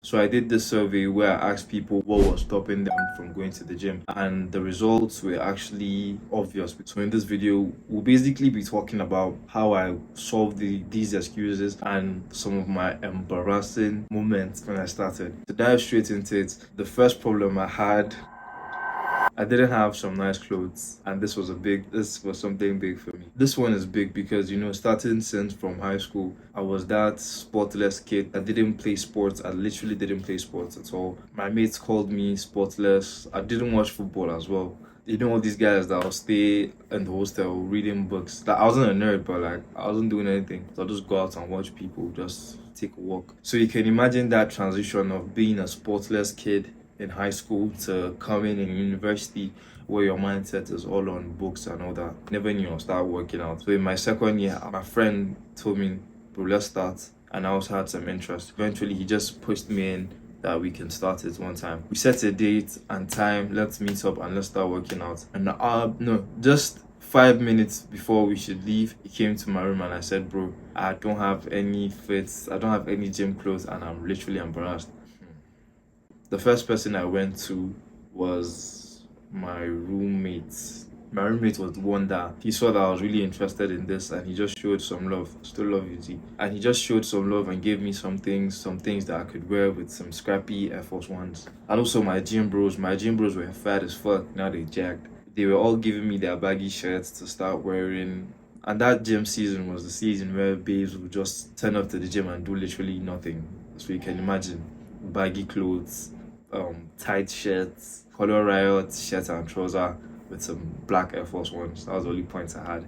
So I did this survey where I asked people what was stopping them from going to the gym, and the results were actually obvious. So in this video, we'll basically be talking about how I solved these excuses and some of my embarrassing moments when I started. To dive straight into it, the first problem I had, I didn't have some nice clothes, and this was something big for me. This one is big because, starting since from high school, I was that sportless kid that didn't play sports. I literally didn't play sports at all. My mates called me sportless. I didn't watch football as well. All these guys that will stay in the hostel reading books. Like, I wasn't a nerd, but like I wasn't doing anything. So I'll just go out and watch people just take a walk. So you can imagine that transition of being a sportless kid in high school to coming in university where your mindset is all on books and all that. Never knew I'll start working out. So in my second year, my friend told me, bro, let's start. And I also had some interest. Eventually, he just pushed me in that we can start it one time. We set a date and time, let's meet up and let's start working out. And just 5 minutes before we should leave, he came to my room and I said, bro, I don't have any fits, I don't have any gym clothes, and I'm literally embarrassed. The first person I went to was my roommate. My roommate was the one that he saw that I was really interested in this, and he just showed some love. Still love you, Z. And he just showed some love and gave me some things that I could wear with some scrappy Air Force Ones. And also my gym bros were fat as fuck. Now they jacked. They were all giving me their baggy shirts to start wearing. And that gym season was the season where babes would just turn up to the gym and do literally nothing. So you can imagine baggy clothes, tight shirts, color riot shirt and trouser with some black Air Force Ones. That was the only points I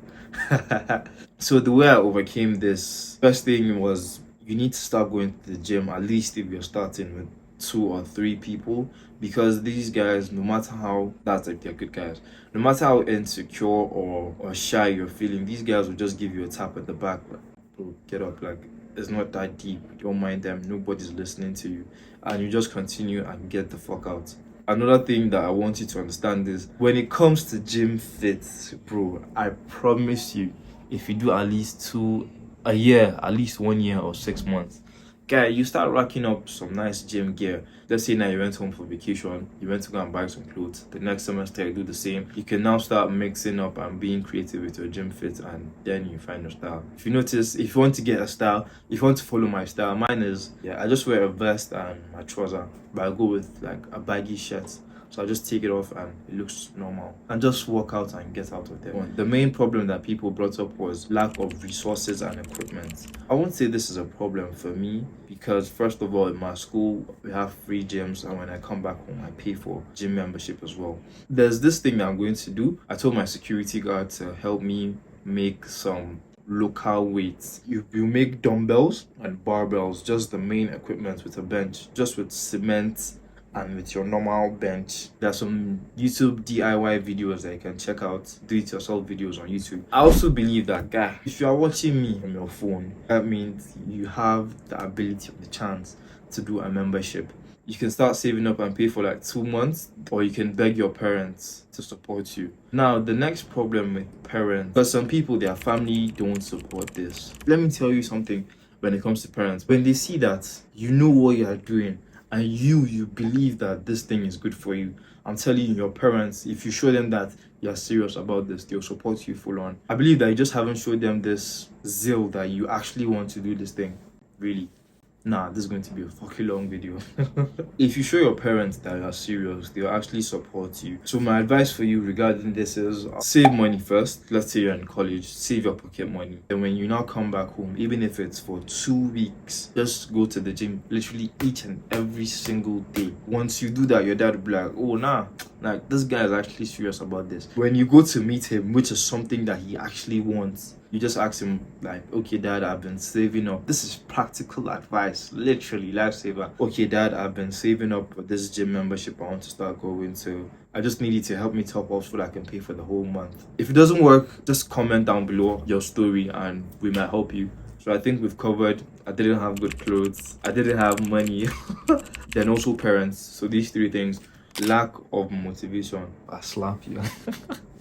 had. So the way I overcame this, first thing was you need to start going to the gym, at least if you're starting with 2 or 3 people, because these guys, no matter how, that's like they're good guys, no matter how insecure or shy you're feeling, these guys will just give you a tap at the back, like, bro, get up, like it's not that deep, don't mind them, nobody's listening to you, and you just continue and get the fuck out. Another thing that I want you to understand is when it comes to gym fits, bro, I promise you, if you do at least 2 a year, at least 1 year or 6 months, guy, you start racking up some nice gym gear. Let's say now you went home for vacation, you went to go and buy some clothes. The next semester you do the same. You can now start mixing up and being creative with your gym fit, and then you find your style. If you notice, if you want to get a style, if you want to follow my style, mine is, I just wear a vest and my trouser, but I go with like a baggy shirt. So I just take it off and it looks normal, and just walk out and get out of there. The main problem that people brought up was lack of resources and equipment. I won't say this is a problem for me because, first of all, in my school we have free gyms, and when I come back home I pay for gym membership as well. There's this thing that I'm going to do. I told my security guard to help me make some local weights. You make dumbbells and barbells, just the main equipment, with a bench, just with cement and with your normal bench. There's some YouTube DIY videos that you can check out, do-it-yourself videos on YouTube. I also believe that, guy, if you are watching me on your phone, that means you have the ability or the chance to do a membership. You can start saving up and pay for like 2 months, or you can beg your parents to support you. Now, the next problem with parents, because some people, their family don't support this. Let me tell you something when it comes to parents. When they see that you know what you are doing, and you believe that this thing is good for you, I'm telling you, your parents, if you show them that you're serious about this, they'll support you full on. I believe that you just haven't showed them this zeal that you actually want to do this thing. Really. Nah, this is going to be a fucking long video. If you show your parents that you are serious, they'll actually support you. So my advice for you regarding this is save money first. Let's say you're in college, save your pocket money. And when you now come back home, even if it's for 2 weeks, just go to the gym literally each and every single day. Once you do that, your dad will be like, oh, nah, like this guy is actually serious about this. When you go to meet him, which is something that he actually wants, you just ask him like, okay, dad, I've been saving up. This is practical advice, literally lifesaver. Okay, dad, I've been saving up for this gym membership I want to start going to. I just need you to help me top up so that I can pay for the whole month. If it doesn't work, just comment down below your story and we might help you. So I think we've covered, I didn't have good clothes, I didn't have money, then also parents. So these 3 things. Lack of motivation. I slap you.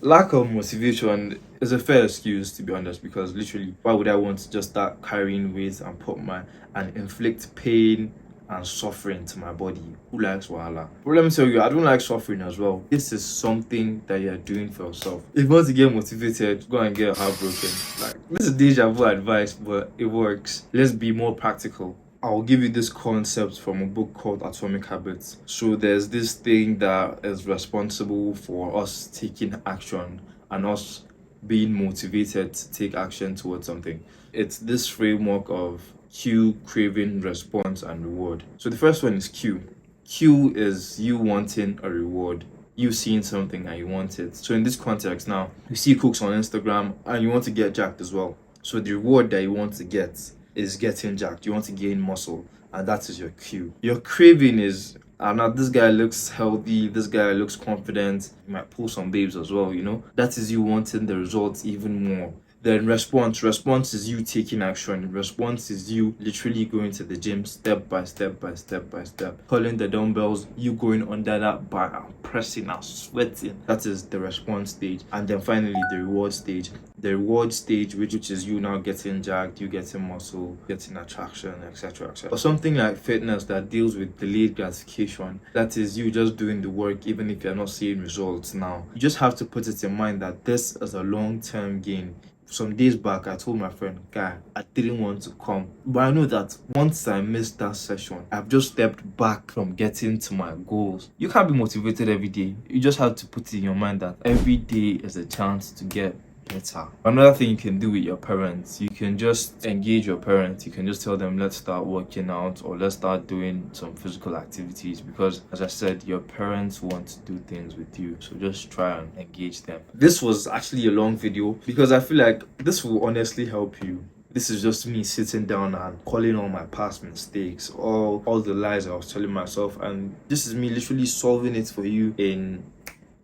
Lack of motivation is a fair excuse, to be honest, because literally, why would I want to just start carrying weights and inflict pain and suffering to my body. Who likes wahala? But let me tell you, I don't like suffering as well. This is something that you're doing for yourself. If you want to get motivated, go and get heartbroken. Like, this is deja vu advice, but it works. Let's be more practical. I'll give you this concept from a book called Atomic Habits. So there's this thing that is responsible for us taking action and us being motivated to take action towards something. It's this framework of cue, craving, response, and reward. So the first one is cue. Cue is you wanting a reward, you seeing something and you want it. So in this context now, you see cooks on Instagram and you want to get jacked as well. So the reward that you want to get is getting jacked. You want to gain muscle, and that is your cue. Your craving is, now this guy looks healthy, this guy looks confident, you might pull some babes as well, you know. That is you wanting the results even more. Then response is you taking action. Response is you literally going to the gym step by step by step by step, pulling the dumbbells, you going under that bar and pressing and sweating. That is the response stage. And then finally the reward stage. The reward stage, which is you now getting jacked, you getting muscle, getting attraction, etc., etc. Or something like fitness that deals with delayed gratification. That is you just doing the work even if you're not seeing results now. You just have to put it in mind that this is a long-term gain. Some days back, I told my friend, guy, I didn't want to come. But I know that once I missed that session, I've just stepped back from getting to my goals. You can't be motivated every day. You just have to put it in your mind that every day is a chance to get better. Another thing you can do with your parents, you can just engage your parents. You can just tell them, let's start working out or let's start doing some physical activities, because as I said, your parents want to do things with you, so just try and engage them. This was actually a long video because I feel like this will honestly help you. This is just me sitting down and calling all my past mistakes, all the lies I was telling myself, and this is me literally solving it for you in.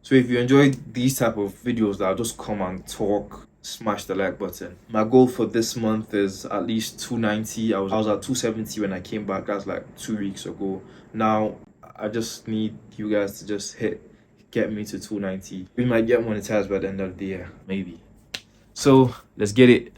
So if you enjoyed these type of videos that I'll just come and talk, smash the like button. My goal for this month is at least 290. I was at 270 when I came back. That's like 2 weeks ago. Now I just need you guys to just get me to 290. We might get monetized by the end of the year, maybe. So let's get it.